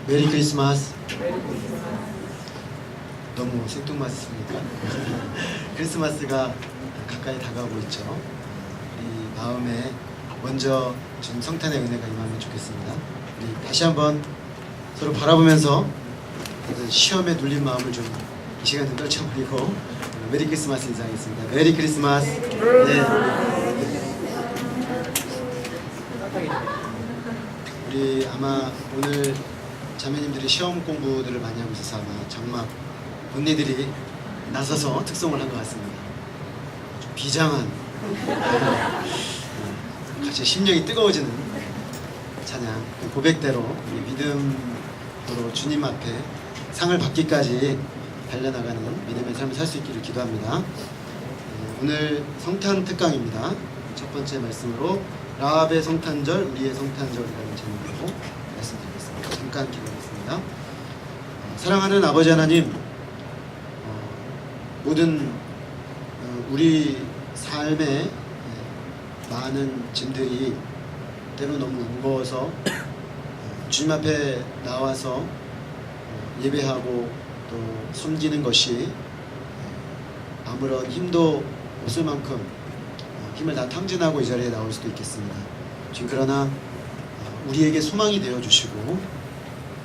메리 크리스마스. 너무 생뚱맞습니까? 크리스마스가 가까이 다가오고 있죠. 우리 마음에 먼저 주님 성탄의 은혜가 임하면 좋겠습니다. 우리 다시 한번 서로 바라보면서 시험에 눌린 마음을 좀 이 시간에 떨쳐버리고 메리 크리스마스 인사하겠습니다. 메리 크리스마스. 네. 우리 아마 오늘 자매님들이 시험 공부들을 많이 하고 있어서 아마 장막 언니들이 나서서 특송을 한 것 같습니다. 좀 비장한, 같이 심령이 뜨거워지는 찬양, 그 고백대로 우리 믿음으로 주님 앞에 상을 받기까지 달려나가는 믿음의 삶을 살 수 있기를 기도합니다. 오늘 성탄 특강입니다. 첫 번째 말씀으로 라합의 성탄절, 우리의 성탄절이라는 제목으로 말씀드리겠습니다. 잠깐 기도하겠습니다. 사랑하는 아버지 하나님, 모든 우리 삶에 많은 짐들이 때로 너무 무거워서 주님 앞에 나와서 예배하고 또 섬기는 것이 아무런 힘도 없을 만큼 힘을 다 탕진하고 이 자리에 나올 수도 있겠습니다. 지금 그러나 우리에게 소망이 되어주시고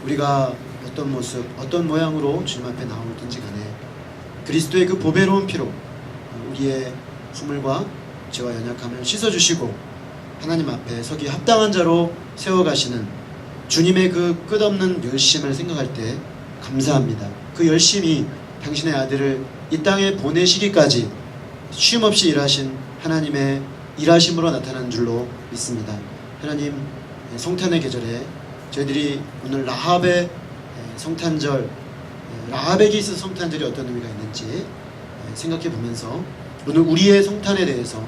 우리가 어떤 모습, 어떤 모양으로 주님 앞에 나오든지 간에 그리스도의 그 보배로운 피로 우리의 허물과 죄와 연약함을 씻어주시고 하나님 앞에 서기 합당한 자로 세워가시는 주님의 그 끝없는 열심을 생각할 때 감사합니다. 그 열심이 당신의 아들을 이 땅에 보내시기까지 쉼없이 일하신 하나님의 일하심으로 나타난 줄로 믿습니다. 하나님, 성탄의 계절에 저희들이 오늘 라합의 성탄절, 라합에게 있어서 성탄절이 어떤 의미가 있는지 생각해 보면서 오늘 우리의 성탄에 대해서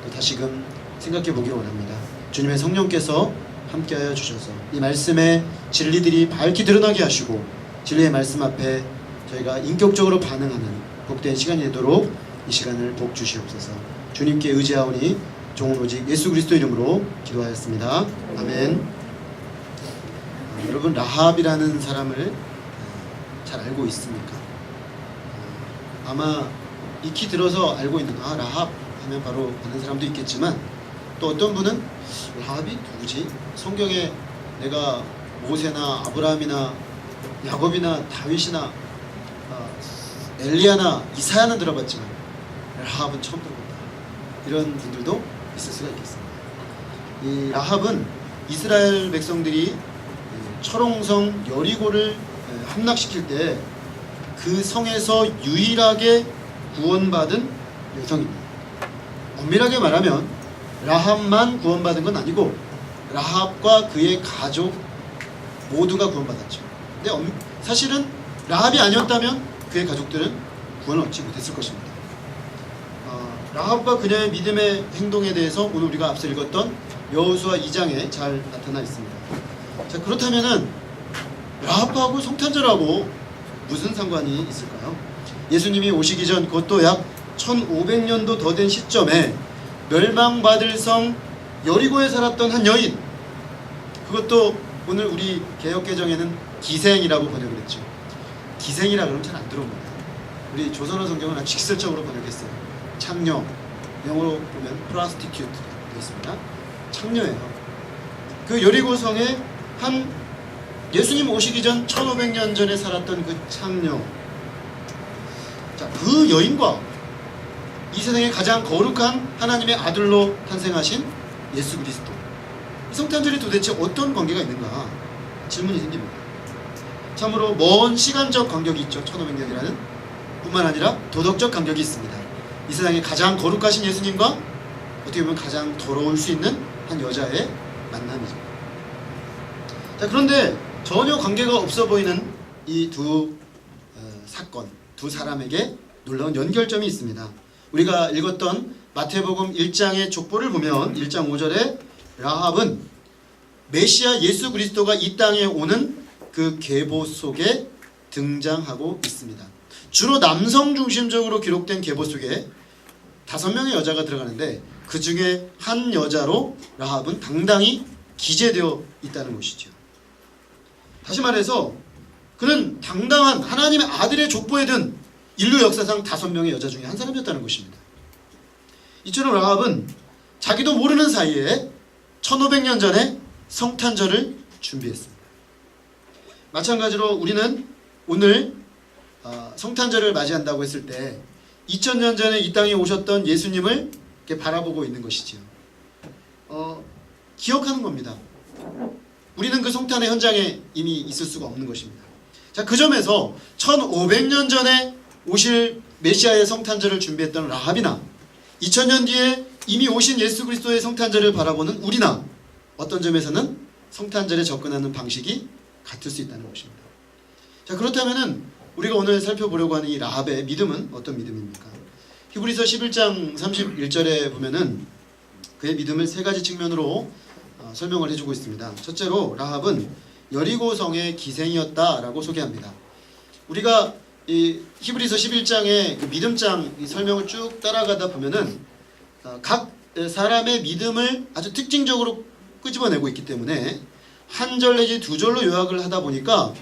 또 다시금 생각해 보기 원합니다. 주님의 성령께서 함께하여 주셔서 이 말씀의 진리들이 밝히 드러나게 하시고 진리의 말씀 앞에 저희가 인격적으로 반응하는 복된 시간이 되도록 이 시간을 복 주시옵소서. 주님께 의지하오니 종은 오직 예수 그리스도 이름으로 기도하였습니다. 아멘. 여러분, 라합이라는 사람을 잘 알고 있습니까? 아마 익히 들어서 알고 있는, 라합 하면 바로 아는 사람도 있겠지만 또 어떤 분은 라합이 누구지? 성경에 내가 모세나 아브라함이나 야곱이나 다윗이나 엘리야나 이사야는 들어봤지만 라합은 처음 들어본다. 이런 분들도 있을 수가 있겠습니다. 이 라합은 이스라엘 백성들이 철옹성 여리고를 함락시킬 때 그 성에서 유일하게 구원받은 여성입니다. 엄밀하게 말하면 라합만 구원받은 건 아니고 라합과 그의 가족 모두가 구원받았죠. 근데 사실은 라합이 아니었다면 그의 가족들은 구원을 얻지 못했을 것입니다. 라합과 그녀의 믿음의 행동에 대해서 오늘 우리가 앞서 읽었던 여호수아 2장에 잘 나타나 있습니다. 자, 그렇다면은 라합하고 성탄절하고 무슨 상관이 있을까요? 예수님이 오시기 전, 그것도 약 1500년도 더 된 시점에 멸망받을 성 여리고에 살았던 한 여인, 그것도 오늘 우리 개역개정에는 기생이라고 번역을 했죠. 기생이라 그러면 잘 안 들어옵니다. 우리 조선어 성경은 아주 직설적으로 번역했어요. 창녀, 영어로 보면 prostitute 되어 있습니다. 창녀예요. 그 여리고성에 한 예수님 오시기 전 1500년 전에 살았던 그 창녀, 자, 그 여인과 이 세상에 가장 거룩한 하나님의 아들로 탄생하신 예수 그리스도, 이 성탄절이 도대체 어떤 관계가 있는가 질문이 생깁니다. 참으로 먼 시간적 간격이 있죠. 1500년이라는 뿐만 아니라 도덕적 간격이 있습니다. 이 세상에 가장 거룩하신 예수님과 어떻게 보면 가장 더러울 수 있는 한 여자의 만남이죠. 자, 그런데 전혀 관계가 없어 보이는 이 두 사건, 두 사람에게 놀라운 연결점이 있습니다. 우리가 읽었던 마태복음 1장의 족보를 보면 1장 5절에 라합은 메시아 예수 그리스도가 이 땅에 오는 그 계보 속에 등장하고 있습니다. 주로 남성 중심적으로 기록된 계보 속에 5명의 여자가 들어가는데 그 중에 한 여자로 라합은 당당히 기재되어 있다는 것이죠. 다시 말해서 그는 당당한 하나님의 아들의 족보에 든 인류 역사상 5명의 여자 중에 한 사람이었다는 것입니다. 이처럼 라합은 자기도 모르는 사이에 1500년 전에 성탄절을 준비했습니다. 마찬가지로 우리는 오늘 성탄절을 맞이한다고 했을 때 2000년 전에 이 땅에 오셨던 예수님을 이렇게 바라보고 있는 것이지요. 기억하는 겁니다. 우리는 그 성탄의 현장에 이미 있을 수가 없는 것입니다. 자, 그 점에서 1500년 전에 오실 메시아의 성탄절을 준비했던 라합이나 2000년 뒤에 이미 오신 예수 그리스도의 성탄절을 바라보는 우리나 어떤 점에서는 성탄절에 접근하는 방식이 같을 수 있다는 것입니다. 자, 그렇다면은 우리가 오늘 살펴보려고 하는 이 라합의 믿음은 어떤 믿음입니까? 히브리서 11장 31절에 보면은 그의 믿음을 3가지 측면으로 설명을 해주고 있습니다. 첫째로 라합은 여리고성의 기생이었다라고 소개합니다. 우리가 이 히브리서 11장의 그 믿음장 설명을 쭉 따라가다 보면은 각 사람의 믿음을 아주 특징적으로 끄집어내고 있기 때문에 한 절 내지 2절로 요약을 하다 보니까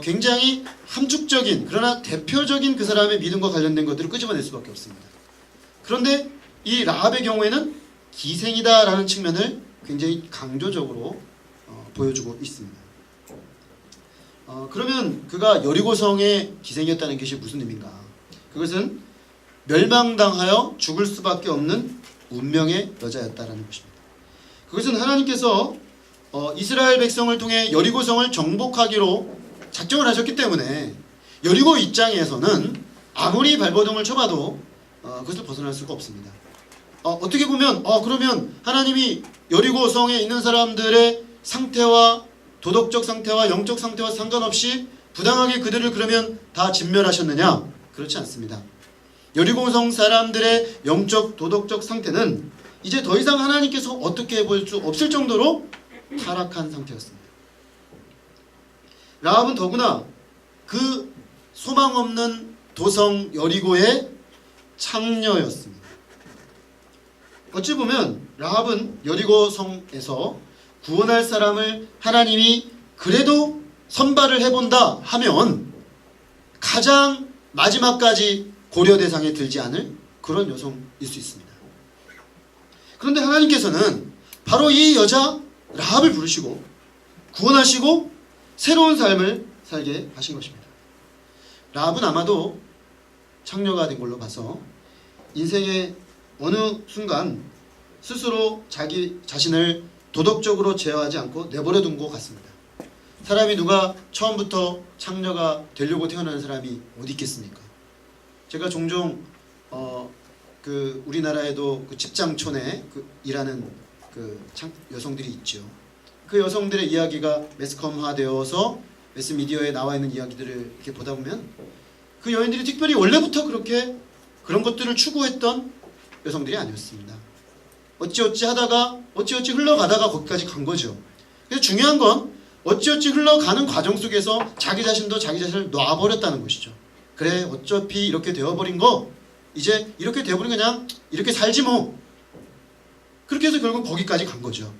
굉장히 함축적인 그러나 대표적인 그 사람의 믿음과 관련된 것들을 끄집어낼 수밖에 없습니다. 그런데 이 라합의 경우에는 기생이다라는 측면을 굉장히 강조적으로 보여주고 있습니다. 그러면 그가 여리고성의 기생이었다는 것이 무슨 의미인가? 그것은 멸망당하여 죽을 수밖에 없는 운명의 여자였다라는 것입니다. 그것은 하나님께서 이스라엘 백성을 통해 여리고성을 정복하기로 작정을 하셨기 때문에 여리고 입장에서는 아무리 발버둥을 쳐봐도 그것을 벗어날 수가 없습니다. 어떻게 보면 그러면 하나님이 여리고성에 있는 사람들의 상태와 도덕적 상태와 영적 상태와 상관없이 부당하게 그들을 그러면 다 진멸하셨느냐? 그렇지 않습니다. 여리고성 사람들의 영적 도덕적 상태는 이제 더 이상 하나님께서 어떻게 해볼 수 없을 정도로 타락한 상태였습니다. 라합은 더구나 그 소망 없는 도성 여리고의 창녀였습니다. 어찌 보면 라합은 여리고성에서 구원할 사람을 하나님이 그래도 선발을 해본다 하면 가장 마지막까지 고려 대상에 들지 않을 그런 여성일 수 있습니다. 그런데 하나님께서는 바로 이 여자 라합을 부르시고 구원하시고 새로운 삶을 살게 하신 것입니다. 라합은 아마도 창녀가 된 걸로 봐서 인생의 어느 순간 스스로 자기 자신을 도덕적으로 제어하지 않고 내버려둔 것 같습니다. 사람이 누가 처음부터 창녀가 되려고 태어나는 사람이 어디 있겠습니까? 제가 종종 그 우리나라에도 그 집장촌에 일하는 그 여성들이 있죠. 그 여성들의 이야기가 매스컴화되어서 매스미디어에 나와 있는 이야기들을 이렇게 보다 보면 그 여인들이 특별히 원래부터 그렇게 그런 것들을 추구했던 여성들이 아니었습니다. 어찌어찌 하다가 어찌어찌 흘러가다가 거기까지 간 거죠. 그래서 중요한 건 어찌어찌 흘러가는 과정 속에서 자기 자신도 자기 자신을 놔버렸다는 것이죠. 그래 어차피 이렇게 되어버린 거 이제 이렇게 되어버린 그냥 이렇게 살지 뭐. 그렇게 해서 결국 거기까지 간 거죠.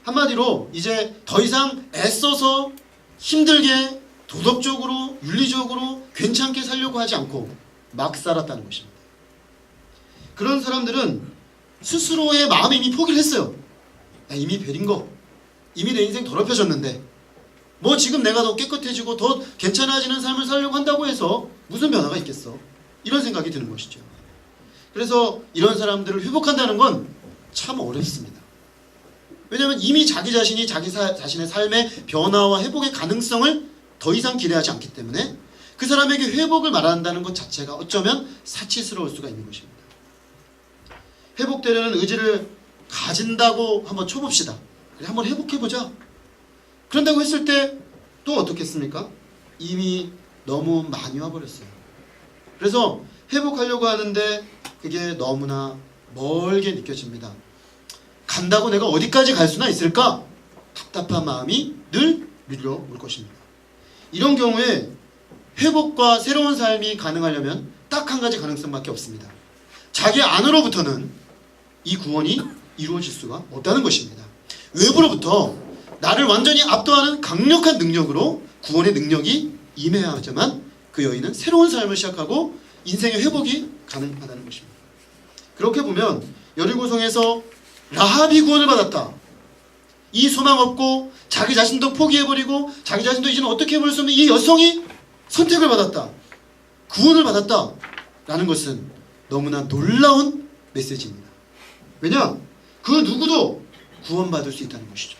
한마디로 이제 더 이상 애써서 힘들게 도덕적으로 윤리적으로 괜찮게 살려고 하지 않고 막 살았다는 것입니다. 그런 사람들은 스스로의 마음에 이미 포기를 했어요. 이미 베린 거 이미 내 인생 더럽혀졌는데 뭐 지금 내가 더 깨끗해지고 더 괜찮아지는 삶을 살려고 한다고 해서 무슨 변화가 있겠어? 이런 생각이 드는 것이죠. 그래서 이런 사람들을 회복한다는 건 참 어렵습니다. 왜냐하면 이미 자기 자신이 자기 자신의 삶의 변화와 회복의 가능성을 더 이상 기대하지 않기 때문에 그 사람에게 회복을 말한다는 것 자체가 어쩌면 사치스러울 수가 있는 것입니다. 회복되려는 의지를 가진다고 한번 쳐봅시다. 그래, 한번 회복해보자. 그런다고 했을 때 또 어떻겠습니까? 이미 너무 많이 와버렸어요. 그래서 회복하려고 하는데 그게 너무나 멀게 느껴집니다. 간다고 내가 어디까지 갈 수나 있을까? 답답한 마음이 늘 밀려올 것입니다. 이런 경우에 회복과 새로운 삶이 가능하려면 딱 한 가지 가능성밖에 없습니다. 자기 안으로부터는 이 구원이 이루어질 수가 없다는 것입니다. 외부로부터 나를 완전히 압도하는 강력한 능력으로 구원의 능력이 임해야 하지만 그 여인은 새로운 삶을 시작하고 인생의 회복이 가능하다는 것입니다. 그렇게 보면 여리고성에서 라합이 구원을 받았다. 이 소망 없고 자기 자신도 포기해버리고 자기 자신도 이제는 어떻게 해볼 수 없는 이 여성이 선택을 받았다. 구원을 받았다. 라는 것은 너무나 놀라운 메시지입니다. 왜냐? 그 누구도 구원받을 수 있다는 것이죠.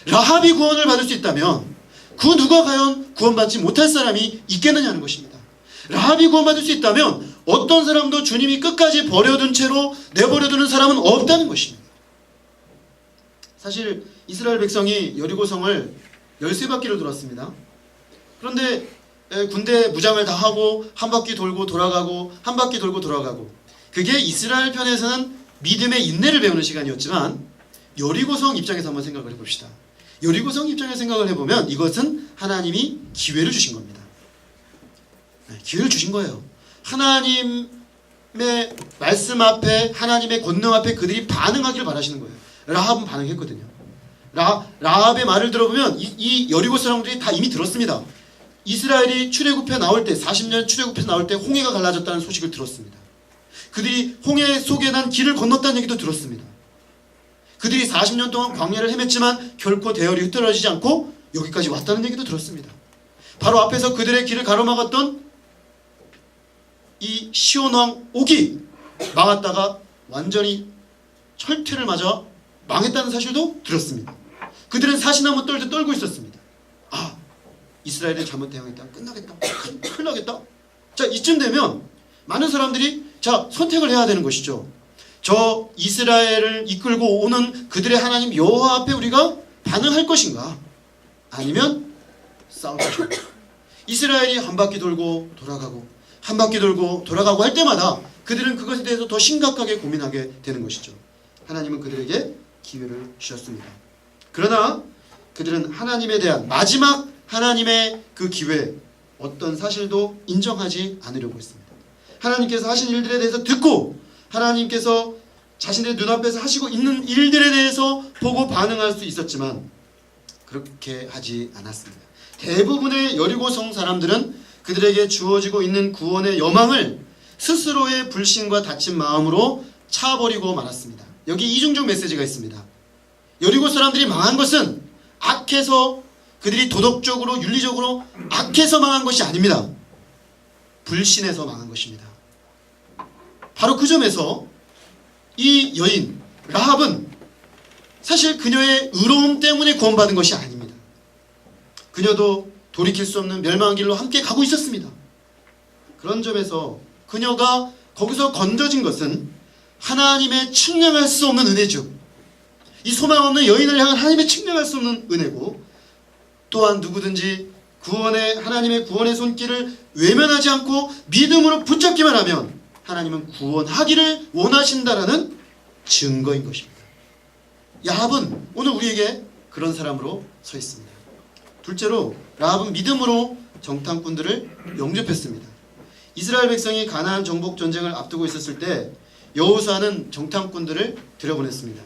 라합이 구원을 받을 수 있다면 그 누가 과연 구원받지 못할 사람이 있겠느냐는 것입니다. 라합이 구원받을 수 있다면 어떤 사람도 주님이 끝까지 버려둔 채로 내버려두는 사람은 없다는 것입니다. 사실 이스라엘 백성이 여리고성을 13바퀴를 돌았습니다. 그런데 군대 무장을 다 하고 한 바퀴 돌고 돌아가고 한 바퀴 돌고 돌아가고, 그게 이스라엘 편에서는 믿음의 인내를 배우는 시간이었지만 여리고성 입장에서 한번 생각을 해봅시다. 여리고성 입장에서 생각을 해보면 이것은 하나님이 기회를 주신 겁니다. 기회를 주신 거예요. 하나님의 말씀 앞에, 하나님의 권능 앞에 그들이 반응하기를 바라시는 거예요. 라합은 반응했거든요. 라합의 말을 들어보면 이 여리고 사람들이 다 이미 들었습니다. 이스라엘이 출애굽해 나올 때, 40년 출애굽해서 나올 때 홍해가 갈라졌다는 소식을 들었습니다. 그들이 홍해 속에 난 길을 건넜다는 얘기도 들었습니다. 그들이 40년 동안 광야를 헤맸지만 결코 대열이 흐트러지지 않고 여기까지 왔다는 얘기도 들었습니다. 바로 앞에서 그들의 길을 가로막았던 이 시온 왕 옥이 망했다가 완전히 철퇴를 맞아 망했다는 사실도 들었습니다. 그들은 사시나무 떨듯 떨고 있었습니다. 아, 이스라엘이 잘못 대응했다. 끝나겠다. 큰일 나겠다. 자, 이쯤 되면 많은 사람들이 자, 선택을 해야 되는 것이죠. 저 이스라엘을 이끌고 오는 그들의 하나님 여호와 앞에 우리가 반응할 것인가? 아니면 싸울 것인가? 이스라엘이 한 바퀴 돌고 돌아가고 한 바퀴 돌고 돌아가고 할 때마다 그들은 그것에 대해서 더 심각하게 고민하게 되는 것이죠. 하나님은 그들에게 기회를 주셨습니다. 그러나 그들은 하나님에 대한 마지막 하나님의 그 기회, 어떤 사실도 인정하지 않으려고 했습니다. 하나님께서 하신 일들에 대해서 듣고 하나님께서 자신의 눈앞에서 하시고 있는 일들에 대해서 보고 반응할 수 있었지만 그렇게 하지 않았습니다. 대부분의 여리고성 사람들은 그들에게 주어지고 있는 구원의 여망을 스스로의 불신과 다친 마음으로 차버리고 말았습니다. 여기 이중적 메시지가 있습니다. 여리고 사람들이 망한 것은 악해서, 그들이 도덕적으로 윤리적으로 악해서 망한 것이 아닙니다. 불신해서 망한 것입니다. 바로 그 점에서 이 여인 라합은 사실 그녀의 의로움 때문에 구원받은 것이 아닙니다. 그녀도 돌이킬 수 없는 멸망의 길로 함께 가고 있었습니다. 그런 점에서 그녀가 거기서 건져진 것은 하나님의 측량할 수 없는 은혜죠. 이 소망 없는 여인을 향한 하나님의 측량할 수 없는 은혜고, 또한 누구든지 하나님의 구원의 손길을 외면하지 않고 믿음으로 붙잡기만 하면 하나님은 구원하기를 원하신다라는 증거인 것입니다. 라합은 오늘 우리에게 그런 사람으로 서 있습니다. 둘째로 라합은 믿음으로 정탐꾼들을 영접했습니다. 이스라엘 백성이 가나안 정복 전쟁을 앞두고 있었을 때 여호수아는 정탐꾼들을 들여보냈습니다.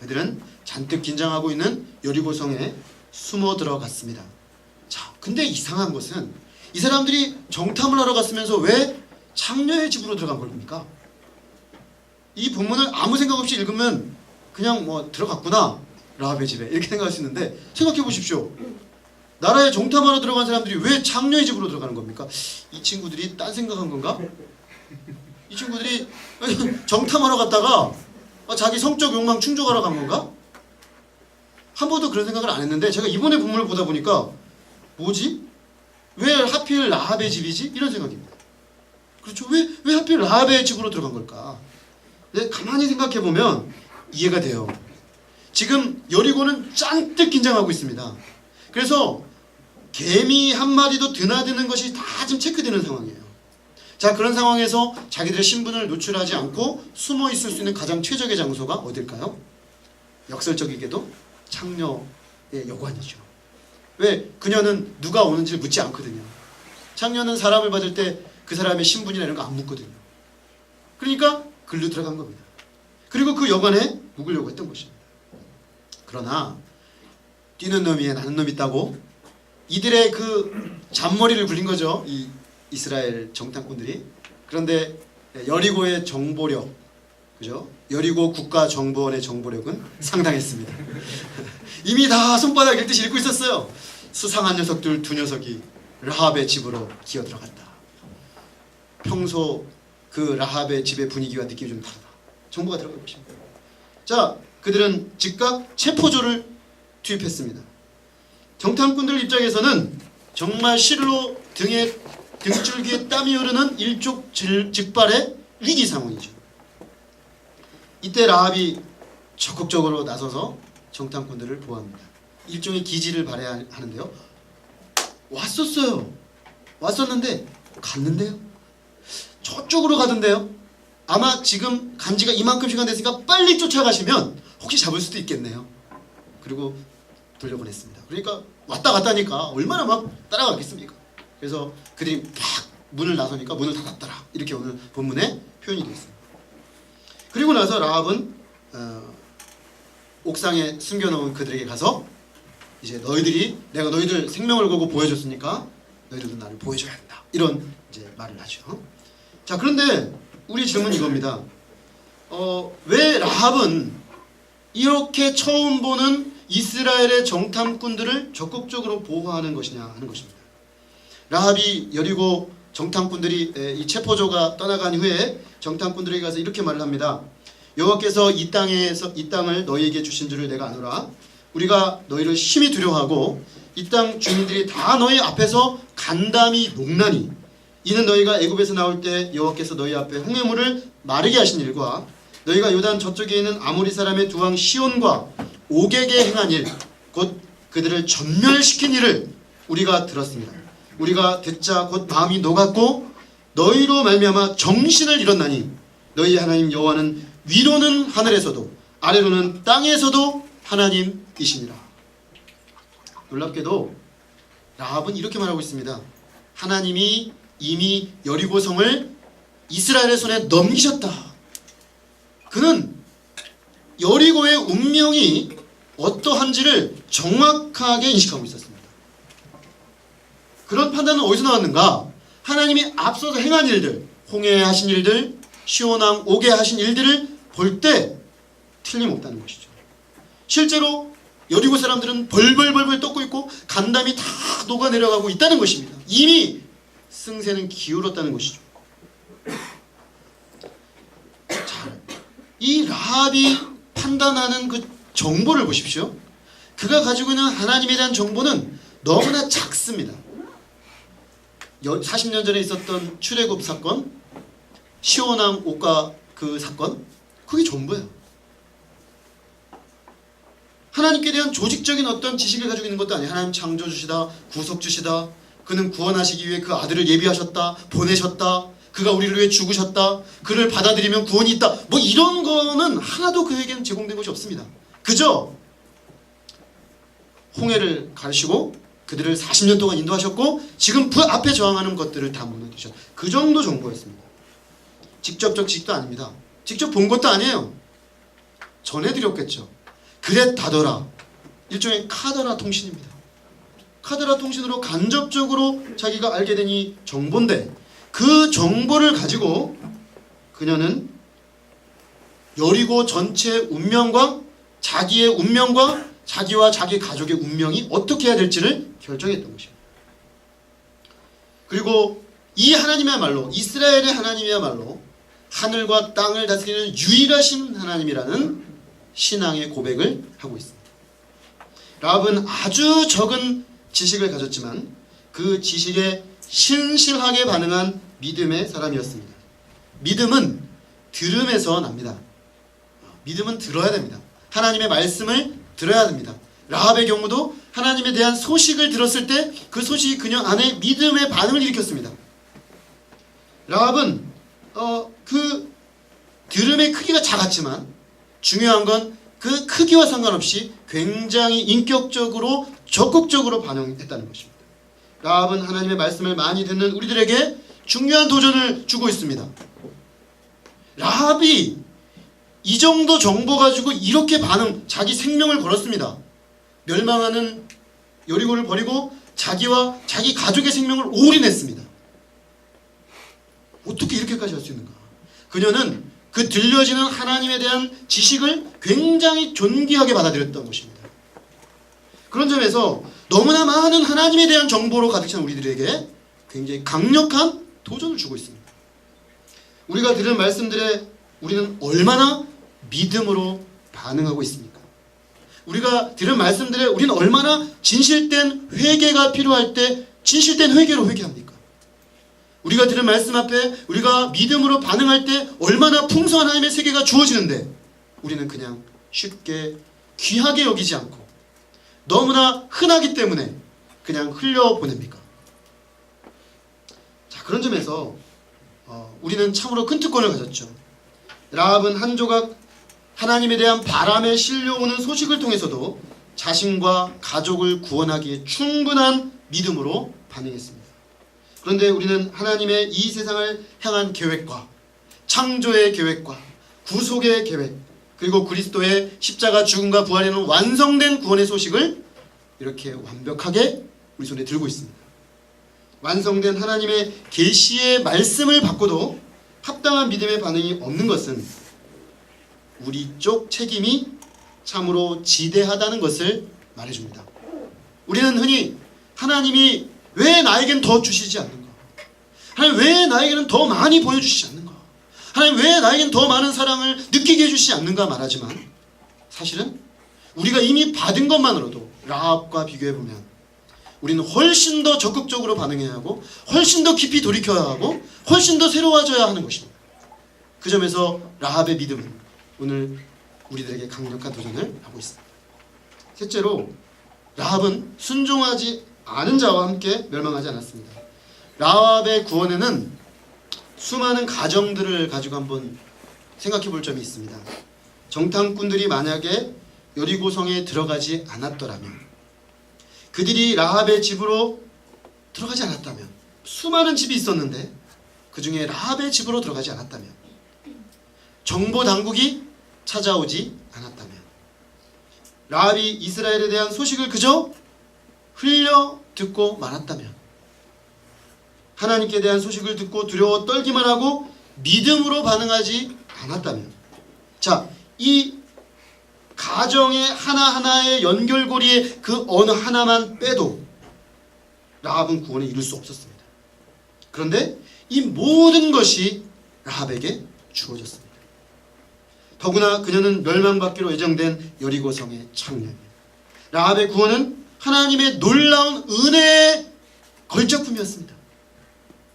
그들은 잔뜩 긴장하고 있는 여리고성에 숨어 들어갔습니다. 자, 근데 이상한 것은 이 사람들이 정탐을 하러 갔으면서 왜 창녀의 집으로 들어간 겁니까? 이 본문을 아무 생각 없이 읽으면 그냥 뭐 들어갔구나, 라합의 집에, 이렇게 생각할 수 있는데 생각해 보십시오. 나라에 정탐하러 들어간 사람들이 왜 창녀의 집으로 들어가는 겁니까? 이 친구들이 딴 생각한 건가? 이 친구들이 정탐하러 갔다가 자기 성적 욕망 충족하러 간 건가? 한 번도 그런 생각을 안 했는데 제가 이번에 본문을 보다 보니까 뭐지? 왜 하필 라합의 집이지? 이런 생각입니다. 그렇죠. 왜 하필 라합의 집으로 들어간 걸까? 근데 가만히 생각해 보면 이해가 돼요. 지금 여리고는 잔뜩 긴장하고 있습니다. 그래서 개미 한 마리도 드나드는 것이 다 지금 체크되는 상황이에요. 자, 그런 상황에서 자기들의 신분을 노출하지 않고 숨어 있을 수 있는 가장 최적의 장소가 어딜까요? 역설적이게도 창녀의 여관이죠. 왜? 그녀는 누가 오는지 묻지 않거든요. 창녀는 사람을 받을 때 그 사람의 신분이나 이런 거 안 묻거든요. 그러니까 글로 들어간 겁니다. 그리고 그 여관에 묵으려고 했던 것입니다. 그러나 뛰는 놈 위에 나는 놈 있다고 이들의 그 잔머리를 굴린 거죠. 이 이스라엘 정탐꾼들이. 그런데 여리고의 정보력, 그죠? 여리고 국가정보원의 정보력은 상당했습니다. 이미 다 손바닥 읽듯이 읽고 있었어요. 수상한 녀석들 두 녀석이 라합의 집으로 기어 들어갔다. 평소 그 라합의 집의 분위기와 느낌이 좀 다르다. 정보가 들어가고 있습니다. 자, 그들은 즉각 체포조를 투입했습니다. 정탐꾼들 입장에서는 정말 실로 등줄기에 땀이 흐르는 일촉즉발의 위기 상황이죠. 이때 라합이 적극적으로 나서서 정탐꾼들을 보호합니다. 일종의 기지를 발휘하는데요. 왔었는데 갔는데요. 저쪽으로 가던데요. 아마 지금 간지가 이만큼 시간 됐으니까 빨리 쫓아가시면 혹시 잡을 수도 있겠네요. 그리고 돌려보냈습니다. 그러니까 왔다 갔다니까 얼마나 막 따라가겠습니까? 그래서 그들이 막 문을 나서니까 문을 닫았더라. 이렇게 오늘 본문에 표현이 되어 있습니다. 그리고 나서 라합은 옥상에 숨겨놓은 그들에게 가서 이제 내가 너희들 생명을 걸고 보여줬으니까 너희들도 나를 보여줘야 한다. 이런 이제 말을 하죠. 자, 그런데 우리 질문은 이겁니다. 왜 라합은 이렇게 처음 보는 이스라엘의 정탐꾼들을 적극적으로 보호하는 것이냐 하는 것입니다. 라합이 여리고 정탐꾼들이 이 체포조가 떠나간 후에 정탐꾼들에게 가서 이렇게 말을 합니다. 여호와께서 이 땅을 너희에게 주신 줄을 내가 아노라. 우리가 너희를 심히 두려워하고 이 땅 주민들이 다 너희 앞에서 간담이 녹나니 이는 너희가 애굽에서 나올 때 여호와께서 너희 앞에 홍해물을 마르게 하신 일과 너희가 요단 저쪽에 있는 아모리 사람의 두 왕 시온과 옥에게 행한 일 곧 그들을 전멸시킨 일을 우리가 들었습니다. 우리가 듣자 곧 마음이 녹았고 너희로 말미암아 정신을 잃었나니 너희 하나님 여호와는 위로는 하늘에서도 아래로는 땅에서도 하나님이시니라. 놀랍게도 라합은 이렇게 말하고 있습니다. 하나님이 이미 여리고성을 이스라엘의 손에 넘기셨다. 그는 여리고의 운명이 어떠한지를 정확하게 인식하고 있었습니다. 그런 판단은 어디서 나왔는가? 하나님이 앞서서 행한 일들, 홍해에 하신 일들, 시온왕 옥에 하신 일들을 볼 때 틀림없다는 것이죠. 실제로 여리고 사람들은 벌벌벌벌 떠고 있고 간담이 다 녹아내려가고 있다는 것입니다. 이미 승세는 기울었다는 것이죠. 자, 이 라합이 판단하는 그 정보를 보십시오. 그가 가지고 있는 하나님에 대한 정보는 너무나 작습니다. 40년 전에 있었던 출애굽 사건, 시온왕 옥과 그 사건, 그게 전부예요. 하나님께 대한 조직적인 어떤 지식을 가지고 있는 것도 아니에요. 하나님 창조주시다, 구속주시다, 그는 구원하시기 위해 그 아들을 예비하셨다, 보내셨다, 그가 우리를 위해 죽으셨다, 그를 받아들이면 구원이 있다, 뭐 이런 거는 하나도 그에게는 제공된 것이 없습니다. 그저 홍해를 가르시고 그들을 40년 동안 인도하셨고 지금 그 앞에 저항하는 것들을 다 무너뜨리셨다. 그 정도 정보였습니다. 직접적 지식도 아닙니다. 직접 본 것도 아니에요. 전해드렸겠죠. 그랬다더라. 일종의 카더라 통신입니다. 카더라 통신으로 간접적으로 자기가 알게 된 이 정보인데 그 정보를 가지고 그녀는 여리고 전체 운명과 자기의 운명과 자기와 자기 가족의 운명이 어떻게 해야 될지를 결정했던 것입니다. 그리고 이 하나님이야말로 이스라엘의 하나님이야말로 하늘과 땅을 다스리는 유일하신 하나님이라는 신앙의 고백을 하고 있습니다. 라합은 아주 적은 지식을 가졌지만 그 지식에 신실하게 반응한 믿음의 사람이었습니다. 믿음은 들음에서 납니다. 믿음은 들어야 됩니다. 하나님의 말씀을 들어야 됩니다. 라합의 경우도 하나님에 대한 소식을 들었을 때 그 소식이 그녀 안에 믿음의 반응을 일으켰습니다. 라합은 그 들음의 크기가 작았지만 중요한 건 그 크기와 상관없이 굉장히 인격적으로 적극적으로 반응했다는 것입니다. 라합은 하나님의 말씀을 많이 듣는 우리들에게 중요한 도전을 주고 있습니다. 라합이 이 정도 정보 가지고 이렇게 자기 생명을 걸었습니다. 멸망하는 여리고를 버리고 자기와 자기 가족의 생명을 올인했습니다. 어떻게 이렇게까지 할 수 있는가? 그녀는 그 들려지는 하나님에 대한 지식을 굉장히 존귀하게 받아들였던 것입니다. 그런 점에서 너무나 많은 하나님에 대한 정보로 가득 찬 우리들에게 굉장히 강력한 도전을 주고 있습니다. 우리가 들은 말씀들에 우리는 얼마나 믿음으로 반응하고 있습니까? 우리가 들은 말씀들에 우리는 얼마나 진실된 회개가 필요할 때 진실된 회개로 회개합니까? 우리가 들은 말씀 앞에 우리가 믿음으로 반응할 때 얼마나 풍성한 하나님의 세계가 주어지는데 우리는 그냥 쉽게 귀하게 여기지 않고 너무나 흔하기 때문에 그냥 흘려보냅니까? 자, 그런 점에서 우리는 참으로 큰 특권을 가졌죠. 라합은 한 조각 하나님에 대한 바람에 실려오는 소식을 통해서도 자신과 가족을 구원하기에 충분한 믿음으로 반응했습니다. 그런데 우리는 하나님의 이 세상을 향한 계획과 창조의 계획과 구속의 계획 그리고 그리스도의 십자가 죽음과 부활에는 완성된 구원의 소식을 이렇게 완벽하게 우리 손에 들고 있습니다. 완성된 하나님의 계시의 말씀을 받고도 합당한 믿음의 반응이 없는 것은 우리 쪽 책임이 참으로 지대하다는 것을 말해줍니다. 우리는 흔히 하나님이 왜 나에겐 더 주시지 않는가? 하나님 왜 나에게는 더 많이 보여주시지 않는가? 하나님 왜 나에겐 더 많은 사랑을 느끼게 해주시지 않는가 말하지만 사실은 우리가 이미 받은 것만으로도 라합과 비교해보면 우리는 훨씬 더 적극적으로 반응해야 하고 훨씬 더 깊이 돌이켜야 하고 훨씬 더 새로워져야 하는 것입니다. 그 점에서 라합의 믿음은 오늘 우리들에게 강력한 도전을 하고 있습니다. 셋째로 라합은 순종하지 않은 자와 함께 멸망하지 않았습니다. 라합의 구원에는 수많은 가정들을 가지고 한번 생각해 볼 점이 있습니다. 정탐꾼들이 만약에 여리고성에 들어가지 않았더라면 그들이 라합의 집으로 들어가지 않았다면 수많은 집이 있었는데 그 중에 라합의 집으로 들어가지 않았다면 정보 당국이 찾아오지 않았다면 라합이 이스라엘에 대한 소식을 그저 흘려 듣고 말았다면 하나님께 대한 소식을 듣고 두려워 떨기만 하고 믿음으로 반응하지 않았다면 자, 이 가정의 하나하나의 연결고리에 그 어느 하나만 빼도 라합은 구원에 이룰 수 없었습니다. 그런데 이 모든 것이 라합에게 주어졌습니다. 더구나 그녀는 멸망받기로 예정된 여리고성의 청년입니다. 라합의 구원은 하나님의 놀라운 은혜의 걸작품이었습니다.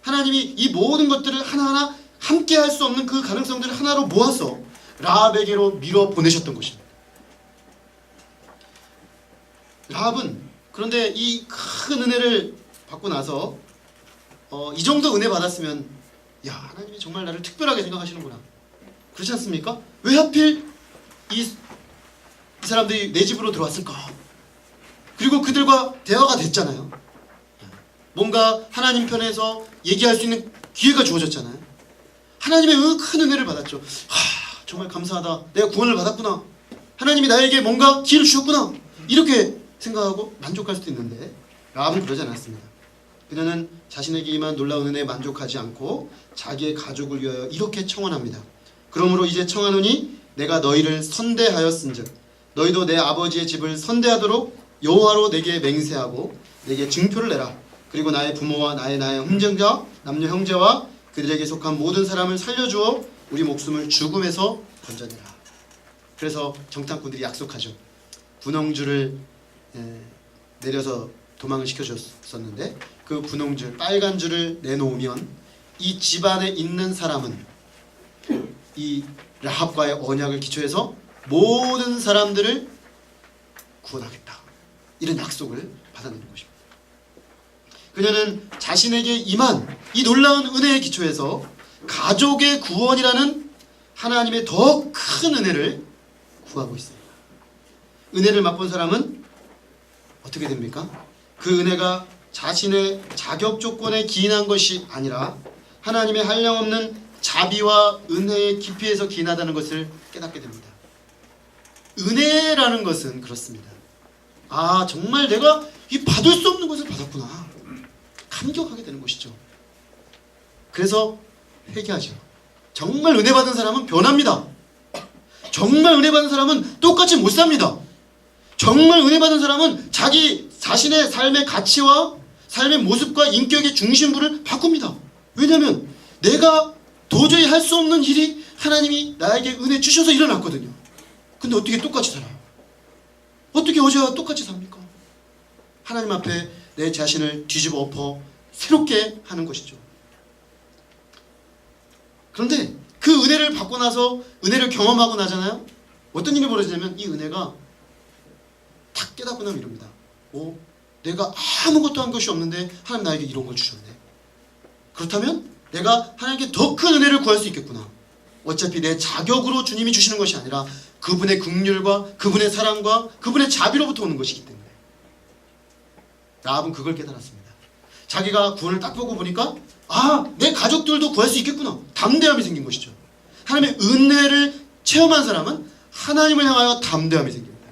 하나님이 이 모든 것들을 하나하나 함께 할 수 없는 그 가능성들을 하나로 모아서 라합에게로 밀어 보내셨던 것입니다. 라합은 그런데 이 큰 은혜를 받고 나서 이 정도 은혜 받았으면 야, 하나님이 정말 나를 특별하게 생각하시는구나. 그렇지 않습니까? 왜 하필 이 사람들이 내 집으로 들어왔을까? 그리고 그들과 대화가 됐잖아요. 뭔가 하나님 편에서 얘기할 수 있는 기회가 주어졌잖아요. 하나님의 큰 은혜를 받았죠. 정말 감사하다. 내가 구원을 받았구나. 하나님이 나에게 뭔가 기회를 주셨구나. 이렇게 생각하고 만족할 수도 있는데 라합은 그러지 않았습니다. 그녀는 자신에게 임한 놀라운 은혜에 만족하지 않고 자기의 가족을 위하여 이렇게 청원합니다. 그러므로 이제 청하노니 내가 너희를 선대하였은즉 너희도 내 아버지의 집을 선대하도록 여호와로 내게 맹세하고 내게 증표를 내라. 그리고 나의 부모와 나의 혼전자 남녀 형제와 그들에게 속한 모든 사람을 살려주어 우리 목숨을 죽음에서 건져내라. 그래서 정탐꾼들이 약속하죠. 분홍줄을 내려서 도망을 시켜줬었는데 그 분홍줄 빨간 줄을 내놓으면 이 집안에 있는 사람은 이 라합과의 언약을 기초해서 모든 사람들을 구원하겠다. 이런 약속을 받아내는 것입니다. 그녀는 자신에게 임한 이 놀라운 은혜에 기초해서 가족의 구원이라는 하나님의 더 큰 은혜를 구하고 있습니다. 은혜를 맛본 사람은 어떻게 됩니까? 그 은혜가 자신의 자격 조건에 기인한 것이 아니라 하나님의 한량없는 자비와 은혜의 깊이에서 기인하다는 것을 깨닫게 됩니다. 은혜라는 것은 그렇습니다. 아, 정말 내가 이 받을 수 없는 것을 받았구나. 감격하게 되는 것이죠. 그래서 회개하죠. 정말 은혜 받은 사람은 변합니다. 정말 은혜 받은 사람은 똑같이 못 삽니다. 정말 은혜 받은 사람은 자기 자신의 삶의 가치와 삶의 모습과 인격의 중심부를 바꿉니다. 왜냐하면 내가 도저히 할 수 없는 일이 하나님이 나에게 은혜 주셔서 일어났거든요. 근데 어떻게 똑같이 살아요? 어떻게 어제와 똑같이 삽니까? 하나님 앞에 내 자신을 뒤집어 엎어 새롭게 하는 것이죠. 그런데 그 은혜를 받고 나서 은혜를 경험하고 나잖아요. 어떤 일이 벌어지냐면 이 은혜가 탁 깨닫고 나면 이럽니다. 내가 아무것도 한 것이 없는데 하나님 나에게 이런 걸 주셨네. 그렇다면 내가 하나님께 더 큰 은혜를 구할 수 있겠구나. 어차피 내 자격으로 주님이 주시는 것이 아니라 그분의 긍휼과 그분의 사랑과 그분의 자비로부터 오는 것이기 때문에. 라합은 그걸 깨달았습니다. 자기가 구원을 딱 보고 보니까 내 가족들도 구할 수 있겠구나. 담대함이 생긴 것이죠. 하나님의 은혜를 체험한 사람은 하나님을 향하여 담대함이 생깁니다.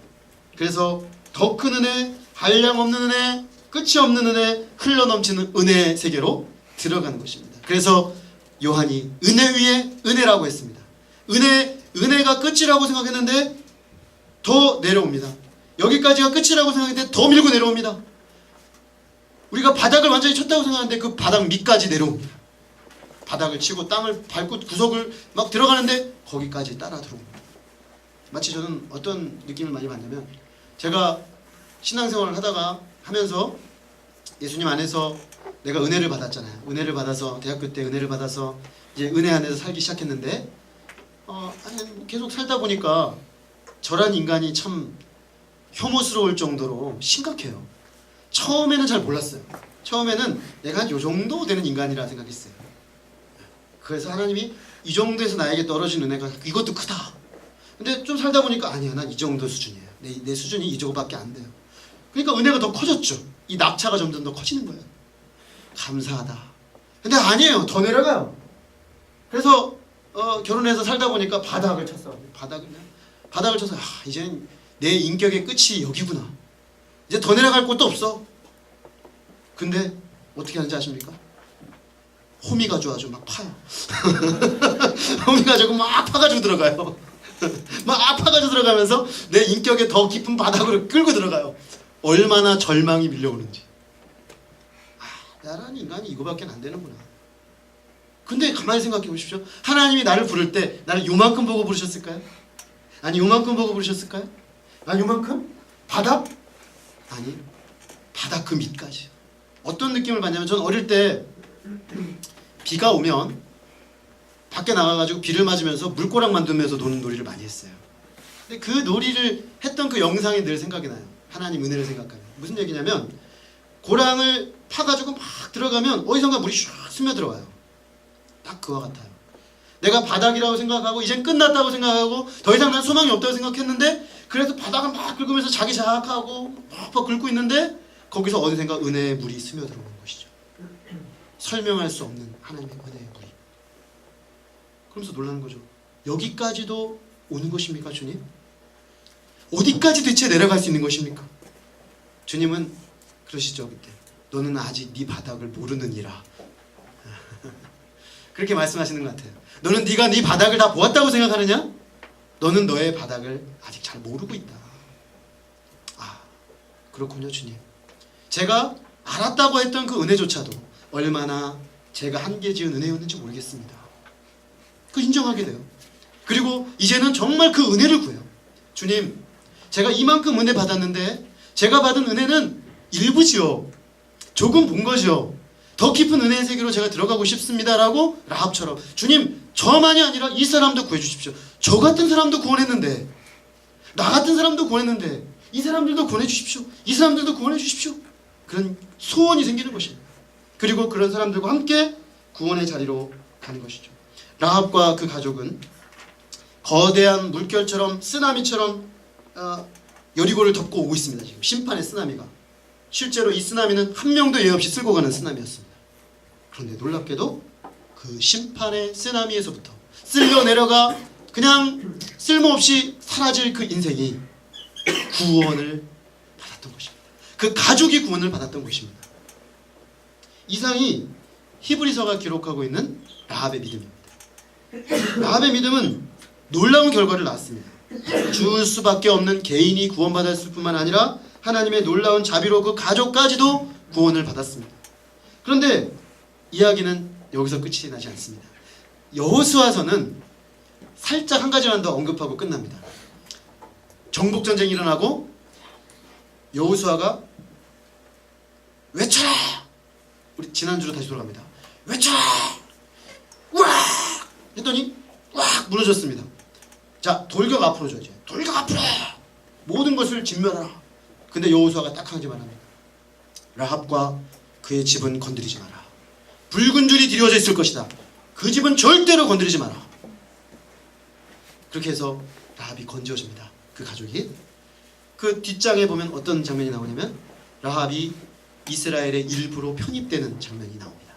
그래서 더 큰 은혜, 한량 없는 은혜, 끝이 없는 은혜, 흘러넘치는 은혜의 세계로 들어가는 것입니다. 그래서 요한이 은혜 위에 은혜라고 했습니다. 은혜가 끝이라고 생각했는데 더 내려옵니다. 여기까지가 끝이라고 생각했는데 더 밀고 내려옵니다. 우리가 바닥을 완전히 쳤다고 생각하는데 그 바닥 밑까지 내려옵니다. 바닥을 치고 땅을 밟고 구석을 막 들어가는데 거기까지 따라 들어옵니다. 마치 저는 어떤 느낌을 많이 받냐면, 제가 신앙생활을 하면서 예수님 안에서 내가 은혜를 받았잖아요. 은혜를 받아서 대학교 때 은혜를 받아서 이제 은혜 안에서 살기 시작했는데 계속 살다 보니까 저란 인간이 참 혐오스러울 정도로 심각해요. 처음에는 잘 몰랐어요. 처음에는 내가 한 요 정도 되는 인간이라 생각했어요. 그래서 하나님이 이 정도에서 나에게 떨어진 은혜가 이것도 크다. 근데 좀 살다 보니까 아니야, 난 이 정도 수준이에요. 내 수준이 이 정도밖에 안 돼요. 그러니까 은혜가 더 커졌죠. 이 낙차가 점점 더 커지는 거예요. 감사하다. 근데 아니에요. 더 내려가요. 그래서 결혼해서 살다 보니까 바닥을 쳤어. 바닥을 쳐서 이제는 내 인격의 끝이 여기구나. 이제 더 내려갈 곳도 없어. 근데 어떻게 하는지 아십니까? 호미 가지고 막 파요. 호미 가지고 막 파가지고 들어가요. 막 파가지고 들어가면서 내 인격의 더 깊은 바닥으로 끌고 들어가요. 얼마나 절망이 밀려오는지. 나라는 인간이 이거밖에 안 되는구나. 근데 가만히 생각해 보십시오. 하나님이 나를 부를 때 나를 요만큼 보고 부르셨을까요? 아니, 요만큼 보고 부르셨을까요? 아니, 요만큼? 바닥? 아니, 바닥 그 밑까지. 어떤 느낌을 받냐면, 저는 어릴 때 비가 오면 밖에 나가가지고 비를 맞으면서 물고랑 만들면서 노는 놀이를 많이 했어요. 근데 그 놀이를 했던 그 영상이 늘 생각이 나요. 하나님 은혜를 생각하면. 무슨 얘기냐면, 고랑을 파가지고 막 들어가면 어디선가 물이 슉 스며들어와요. 딱 그와 같아요. 내가 바닥이라고 생각하고 이젠 끝났다고 생각하고 더 이상 난 소망이 없다고 생각했는데, 그래서 바닥을 막 긁으면서 자기 자학하고 막 긁고 있는데 거기서 어느샌가 은혜의 물이 스며들어오는 것이죠. 설명할 수 없는 하나님의 은혜의 물이. 그러면서 놀라는 거죠. 여기까지도 오는 것입니까, 주님? 어디까지 대체 내려갈 수 있는 것입니까? 주님은 그러시죠. 그때 너는 아직 네 바닥을 모르느니라. 그렇게 말씀하시는 것 같아요. 너는 네가 네 바닥을 다 보았다고 생각하느냐? 너는 너의 바닥을 아직 잘 모르고 있다. 그렇군요, 주님. 제가 알았다고 했던 그 은혜조차도 얼마나 제가 한계 지은 은혜였는지 모르겠습니다. 그 인정하게 돼요. 그리고 이제는 정말 그 은혜를 구해요. 주님, 제가 이만큼 은혜 받았는데 제가 받은 은혜는 일부지요. 조금 본 거죠. 더 깊은 은혜의 세계로 제가 들어가고 싶습니다라고 라합처럼, 주님, 저만이 아니라 이 사람도 구해주십시오. 저 같은 사람도 구원했는데, 나 같은 사람도 구원했는데 이 사람들도 구원해 주십시오. 이 사람들도 구원해 주십시오. 그런 소원이 생기는 것입니다. 그리고 그런 사람들과 함께 구원의 자리로 가는 것이죠. 라합과 그 가족은 거대한 물결처럼, 쓰나미처럼 여리고를 덮고 오고 있습니다. 지금 심판의 쓰나미가. 실제로 이 쓰나미는 한 명도 예 없이 쓸고 가는 쓰나미였습니다. 그런데 놀랍게도 그 심판의 쓰나미에서부터 쓸려 내려가 그냥 쓸모없이 사라질 그 인생이 구원을 받았던 받았던 것입니다. 그 가족이 구원을 받았던 것입니다. 이상이 히브리서가 기록하고 있는 라합의 믿음입니다. 라합의 믿음은 놀라운 결과를 낳았습니다. 죽을 수밖에 없는 개인이 구원받았을 뿐만 아니라 하나님의 놀라운 자비로 그 가족까지도 구원을 받았습니다. 그런데 이야기는 여기서 끝이 나지 않습니다. 여호수아서는 살짝 한 가지만 더 언급하고 끝납니다. 정복전쟁이 일어나고 여호수아가 외쳐라! 우리 지난주로 다시 돌아갑니다. 외쳐라! 우와! 했더니 꽉 무너졌습니다. 자, 돌격 앞으로 줘야지. 돌격 앞으로! 모든 것을 진멸하라. 근데 여호수아가 딱 한 가지만 합니다. 라합과 그의 집은 건드리지 마라. 붉은 줄이 드리워져 있을 것이다. 그 집은 절대로 건드리지 마라. 그렇게 해서 라합이 건지어집니다. 그 가족이. 그 뒷장에 보면 어떤 장면이 나오냐면 라합이 이스라엘의 일부로 편입되는 장면이 나옵니다.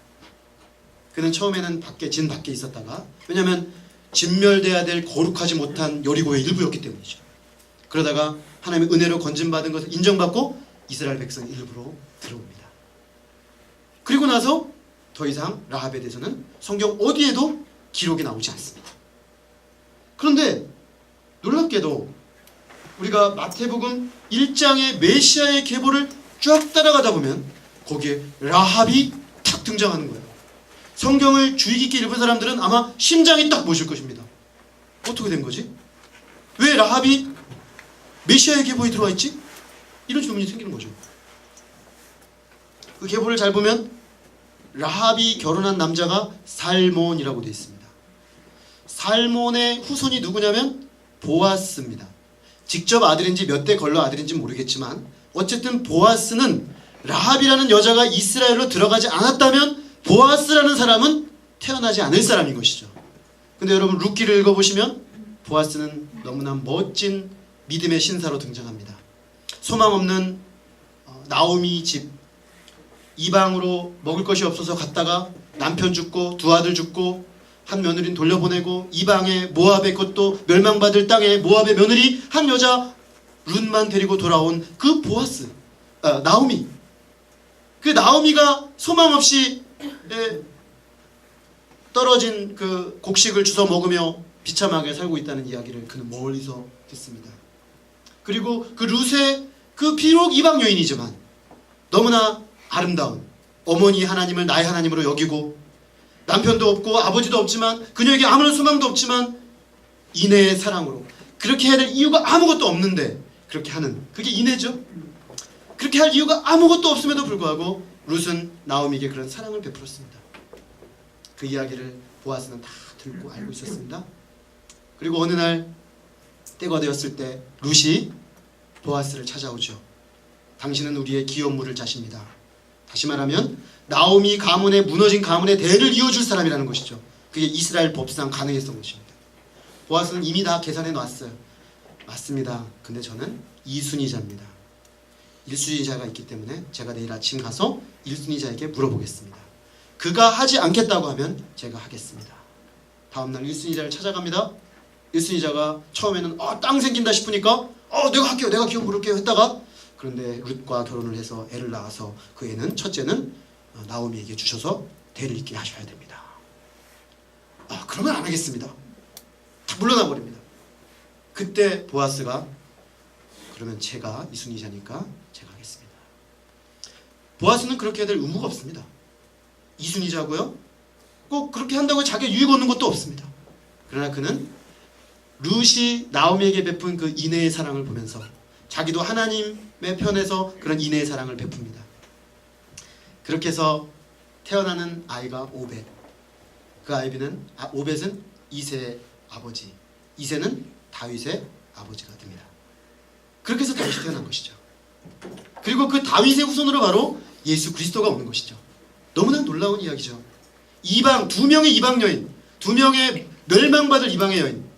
그는 처음에는 진 밖에 있었다가, 왜냐하면 진멸돼야 될 거룩하지 못한 여리고의 일부였기 때문이죠. 그러다가 하나님의 은혜로 건진받은 것을 인정받고 이스라엘 백성 일부로 들어옵니다. 그리고 나서 더 이상 라합에 대해서는 성경 어디에도 기록이 나오지 않습니다. 그런데 놀랍게도 우리가 마태복음 1장의 메시아의 계보를 쫙 따라가다 보면 거기에 라합이 탁 등장하는 거예요. 성경을 주의 깊게 읽은 사람들은 아마 심장이 딱 멎을 것입니다. 어떻게 된 거지? 왜 라합이 메시아의 계보에 들어와 있지? 이런 질문이 생기는 거죠. 그 계보를 잘 보면 라합이 결혼한 남자가 살몬이라고 되어 있습니다. 살몬의 후손이 누구냐면 보아스입니다. 직접 아들인지 몇 대 걸러 아들인지 모르겠지만 어쨌든 보아스는 라합이라는 여자가 이스라엘로 들어가지 않았다면 보아스라는 사람은 태어나지 않을 사람인 것이죠. 근데 여러분 룻기를 읽어보시면 보아스는 너무나 멋진 믿음의 신사로 등장합니다. 소망 없는 나오미 집, 이방으로 먹을 것이 없어서 갔다가 남편 죽고 두 아들 죽고 한 며느리는 돌려보내고 이방의 모압의 것도 멸망받을 땅에 모압의 며느리 한 여자 룻만 데리고 돌아온 그 보아스, 나오미. 그 나오미가 소망 없이 떨어진 그 곡식을 주워 먹으며 비참하게 살고 있다는 이야기를 그는 멀리서 듣습니다. 그리고 그 룻의 그 비록 이방 여인이지만 너무나 아름다운 어머니 하나님을 나의 하나님으로 여기고 남편도 없고 아버지도 없지만 그녀에게 아무런 소망도 없지만 인애의 사랑으로 그렇게 해야 될 이유가 아무것도 없는데 그렇게 하는, 그게 인애죠. 그렇게 할 이유가 아무것도 없음에도 불구하고 룻은 나오미에게 그런 사랑을 베풀었습니다. 그 이야기를 보아스는 다 듣고 알고 있었습니다. 그리고 어느 날 때가 되었을 때 룻이 보아스를 찾아오죠. 당신은 우리의 기업물을 자십니다. 다시 말하면 나오미 가문의 무너진 가문의 대를 이어줄 사람이라는 것이죠. 그게 이스라엘 법상 가능했던 것입니다. 보아스는 이미 다 계산해 놨어요. 맞습니다. 근데 저는 2순위자입니다. 1순위자가 있기 때문에 제가 내일 아침 가서 1순위자에게 물어보겠습니다. 그가 하지 않겠다고 하면 제가 하겠습니다. 다음날 1순위자를 찾아갑니다. 1순위자가 처음에는 땅 생긴다 싶으니까 내가 할게요. 내가 기업 물을게요 했다가, 그런데 룻과 결혼을 해서 애를 낳아서 그 애는 첫째는 나오미에게 주셔서 대를 잇게 하셔야 됩니다. 그러면 안 하겠습니다. 다 물러나 버립니다. 그때 보아스가 그러면 제가 이순이자니까 제가 하겠습니다. 보아스는 그렇게 해야 될 의무가 없습니다. 이순이자고요. 꼭 그렇게 한다고 자기가 유익 얻는 것도 없습니다. 그러나 그는 룻이 나오미에게 베푼 그 인애의 사랑을 보면서 자기도 하나님의 편에서 그런 인애의 사랑을 베풉니다. 그렇게 해서 태어나는 아이가 오벳. 그 오벳은 이새의 아버지, 이새는 다윗의 아버지가 됩니다. 그렇게 해서 다윗이 태어난 것이죠. 그리고 그 다윗의 후손으로 바로 예수 그리스도가 오는 것이죠. 너무나 놀라운 이야기죠. 두 명의 이방 여인, 두 명의 멸망받을 이방의 여인.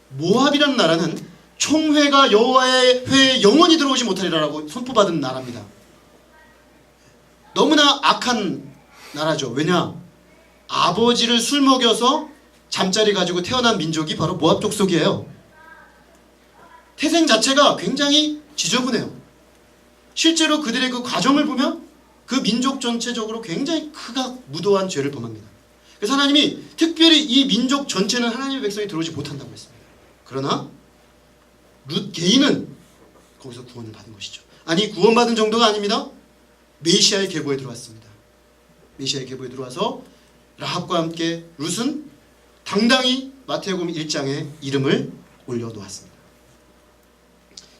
모압이라는 나라는 총회가 여호와의 회에 영원히 들어오지 못하리라고 선포받은 나라입니다. 너무나 악한 나라죠. 왜냐? 아버지를 술 먹여서 잠자리 가지고 태어난 민족이 바로 모압 족속이에요. 태생 자체가 굉장히 지저분해요. 실제로 그들의 그 과정을 보면 그 민족 전체적으로 굉장히 크가 무도한 죄를 범합니다. 그래서 하나님이 특별히 이 민족 전체는 하나님의 백성이 들어오지 못한다고 했습니다. 그러나 룻 개인은 거기서 구원을 받은 것이죠. 아니, 구원받은 정도가 아닙니다. 메시아의 계보에 들어왔습니다. 메시아의 계보에 들어와서 라합과 함께 룻은 당당히 마태복음 1장에 이름을 올려놓았습니다.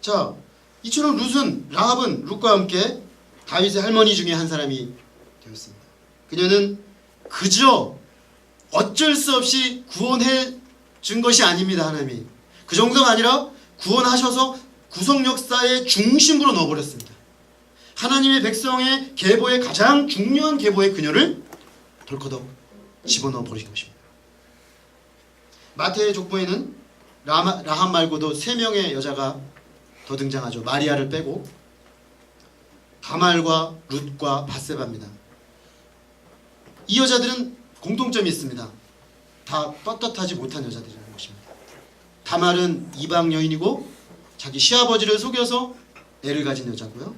자, 이처럼 라합은 룻과 함께 다윗의 할머니 중에 한 사람이 되었습니다. 그녀는 그저 어쩔 수 없이 구원해 준 것이 아닙니다. 하나님이 그 정도가 아니라 구원하셔서 구속 역사의 중심부로 넣어버렸습니다. 하나님의 백성의 계보의 가장 중요한 계보의 그녀를 덜커덕 집어넣어 버리신 것입니다. 마태의 족보에는 라합 말고도 3명의 여자가 더 등장하죠. 마리아를 빼고 다말과 룻과 바세바입니다. 이 여자들은 공통점이 있습니다. 다 떳떳하지 못한 여자들이라는 것입니다. 다말은 이방 여인이고 자기 시아버지를 속여서 애를 가진 여자고요.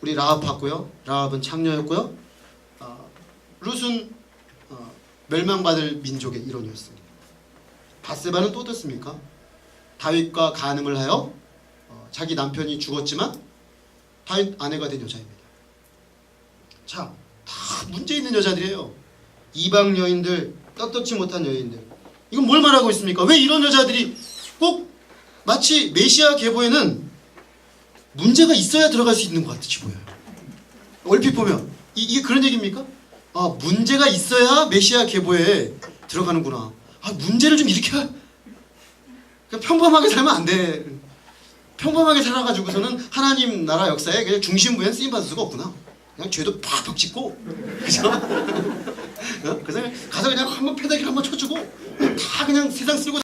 우리 라합 봤고요. 라합은 창녀였고요. 룻은 멸망받을 민족의 일원이었습니다. 바세바는 또 어떻습니까? 다윗과 간음을 하여 자기 남편이 죽었지만 다윗 아내가 된 여자입니다. 자, 다 문제 있는 여자들이에요. 이방 여인들, 떳떳지 못한 여인들. 이건 뭘 말하고 있습니까? 왜 이런 여자들이 꼭 마치 메시아 계보에는 문제가 있어야 들어갈 수 있는 것 같이 보여요. 얼핏 보면 이게 그런 얘기입니까? 아, 문제가 있어야 메시아 계보에 들어가는구나. 아, 문제를 좀 일으켜야. 그냥 평범하게 살면 안 돼. 평범하게 살아가지고서는 하나님 나라 역사에 그냥 중심부엔 쓰임받을 수가 없구나. 그냥 죄도 팍팍 짓고, 그죠? 그래서 가서 그냥 한번 패대기를 한번 쳐주고 다 그냥 세상 쓸고